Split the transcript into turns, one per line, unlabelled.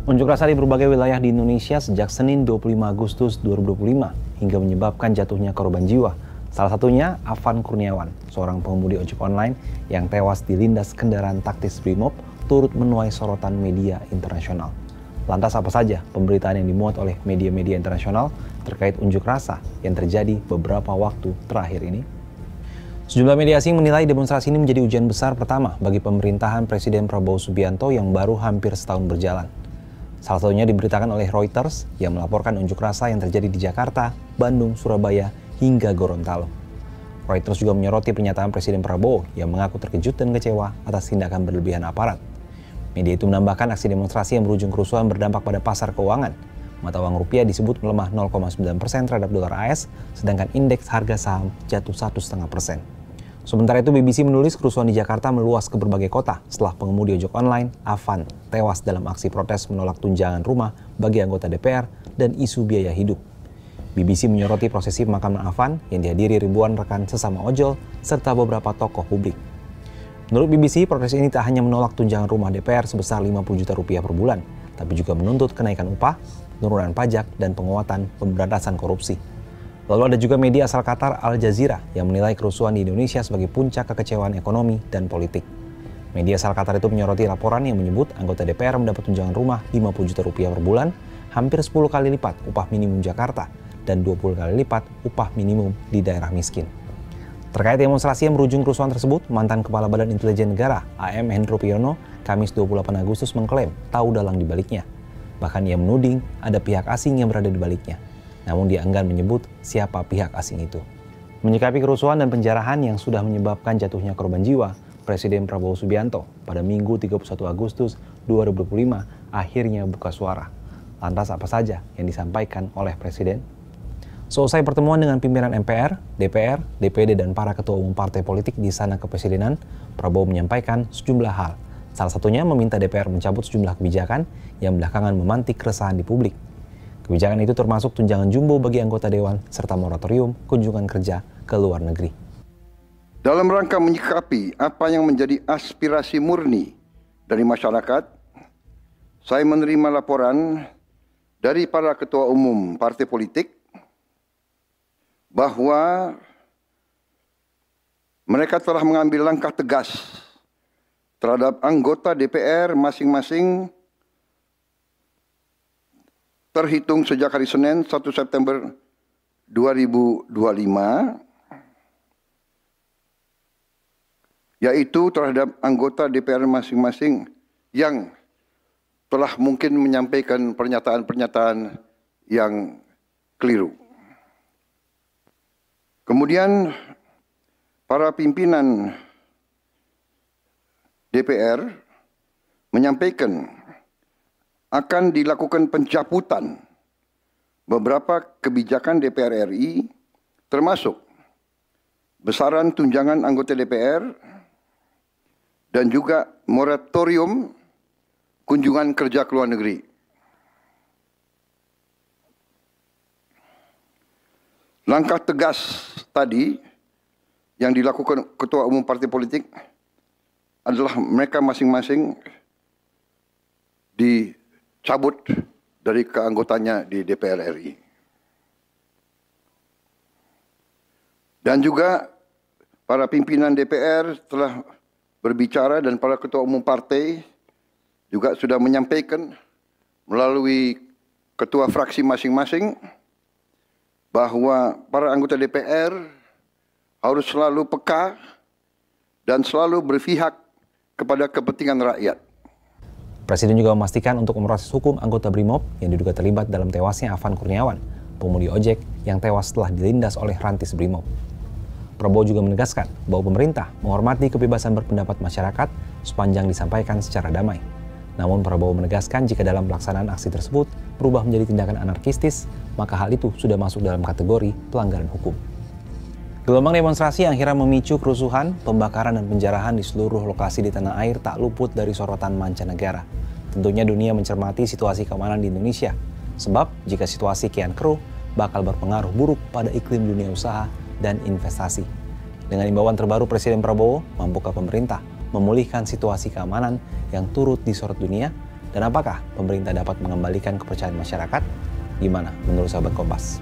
Unjuk rasa di berbagai wilayah di Indonesia sejak Senin 25 Agustus 2025 hingga menyebabkan jatuhnya korban jiwa. Salah satunya Afan Kurniawan, seorang pengemudi ojek online yang tewas dilindas kendaraan taktis Brimob, turut menuai sorotan media internasional. Lantas apa saja pemberitaan yang dimuat oleh media-media internasional terkait unjuk rasa yang terjadi beberapa waktu terakhir ini? Sejumlah media asing menilai demonstrasi ini menjadi ujian besar pertama bagi pemerintahan Presiden Prabowo Subianto yang baru hampir setahun berjalan. Salah satunya diberitakan oleh Reuters yang melaporkan unjuk rasa yang terjadi di Jakarta, Bandung, Surabaya, hingga Gorontalo. Reuters juga menyoroti pernyataan Presiden Prabowo yang mengaku terkejut dan kecewa atas tindakan berlebihan aparat. Media itu menambahkan aksi demonstrasi yang berujung kerusuhan berdampak pada pasar keuangan. Mata uang rupiah disebut melemah 0,9% terhadap dolar AS, sedangkan indeks harga saham jatuh 1,5%. Sementara itu BBC menulis kerusuhan di Jakarta meluas ke berbagai kota setelah pengemudi ojek online, Afan, tewas dalam aksi protes menolak tunjangan rumah bagi anggota DPR dan isu biaya hidup. BBC menyoroti prosesi pemakaman Afan yang dihadiri ribuan rekan sesama ojol serta beberapa tokoh publik. Menurut BBC, protes ini tak hanya menolak tunjangan rumah DPR sebesar 50 juta rupiah per bulan, tapi juga menuntut kenaikan upah, penurunan pajak, dan penguatan pemberantasan korupsi. Lalu ada juga media asal Qatar Al Jazeera yang menilai kerusuhan di Indonesia sebagai puncak kekecewaan ekonomi dan politik. Media asal Qatar itu menyoroti laporan yang menyebut anggota DPR mendapat tunjangan rumah 50 juta rupiah per bulan, hampir 10 kali lipat upah minimum Jakarta, dan 20 kali lipat upah minimum di daerah miskin. Terkait demonstrasi yang berujung kerusuhan tersebut, mantan Kepala Badan Intelijen Negara AM Hendro Priyono Kamis 28 Agustus mengklaim tahu dalang di baliknya. Bahkan ia menuding ada pihak asing yang berada di baliknya. Namun dia enggan menyebut siapa pihak asing itu. Menyikapi kerusuhan dan penjarahan yang sudah menyebabkan jatuhnya korban jiwa, Presiden Prabowo Subianto pada Minggu 31 Agustus 2025 akhirnya buka suara. Lantas apa saja yang disampaikan oleh Presiden? Selesai pertemuan dengan pimpinan MPR, DPR, DPD, dan para ketua umum partai politik di Istana Kepresidenan, Prabowo menyampaikan sejumlah hal. Salah satunya meminta DPR mencabut sejumlah kebijakan yang belakangan memantik keresahan di publik. Kebijakan itu termasuk tunjangan jumbo bagi anggota dewan serta moratorium kunjungan kerja ke luar negeri.
Dalam rangka menyikapi apa yang menjadi aspirasi murni dari masyarakat, saya menerima laporan dari para ketua umum partai politik bahwa mereka telah mengambil langkah tegas terhadap anggota DPR masing-masing terhitung sejak hari Senin 1 September 2025, yaitu terhadap anggota DPR masing-masing yang telah mungkin menyampaikan pernyataan-pernyataan yang keliru. Kemudian para pimpinan DPR menyampaikan akan dilakukan pencabutan beberapa kebijakan DPR RI, termasuk besaran tunjangan anggota DPR dan juga moratorium kunjungan kerja ke luar negeri. Langkah tegas tadi yang dilakukan ketua umum partai politik adalah mereka masing-masing dicabut dari keanggotanya di DPR RI. Dan juga para pimpinan DPR telah berbicara dan para ketua umum partai juga sudah menyampaikan melalui ketua fraksi masing-masing bahwa para anggota DPR harus selalu peka dan selalu berpihak kepada kepentingan rakyat.
Presiden juga memastikan untuk memproses hukum anggota Brimob yang diduga terlibat dalam tewasnya Afan Kurniawan, pengemudi ojek yang tewas setelah dilindas oleh rantis Brimob. Prabowo juga menegaskan bahwa pemerintah menghormati kebebasan berpendapat masyarakat sepanjang disampaikan secara damai. Namun Prabowo menegaskan jika dalam pelaksanaan aksi tersebut berubah menjadi tindakan anarkistis, maka hal itu sudah masuk dalam kategori pelanggaran hukum. Gelombang demonstrasi yang akhirnya memicu kerusuhan, pembakaran, dan penjarahan di seluruh lokasi di tanah air tak luput dari sorotan mancanegara. Tentunya dunia mencermati situasi keamanan di Indonesia, sebab jika situasi kian keruh, bakal berpengaruh buruk pada iklim dunia usaha dan investasi. Dengan imbauan terbaru Presiden Prabowo, mampukah pemerintah memulihkan situasi keamanan yang turut disorot dunia? Dan apakah pemerintah dapat mengembalikan kepercayaan masyarakat? Gimana menurut sahabat Kompas?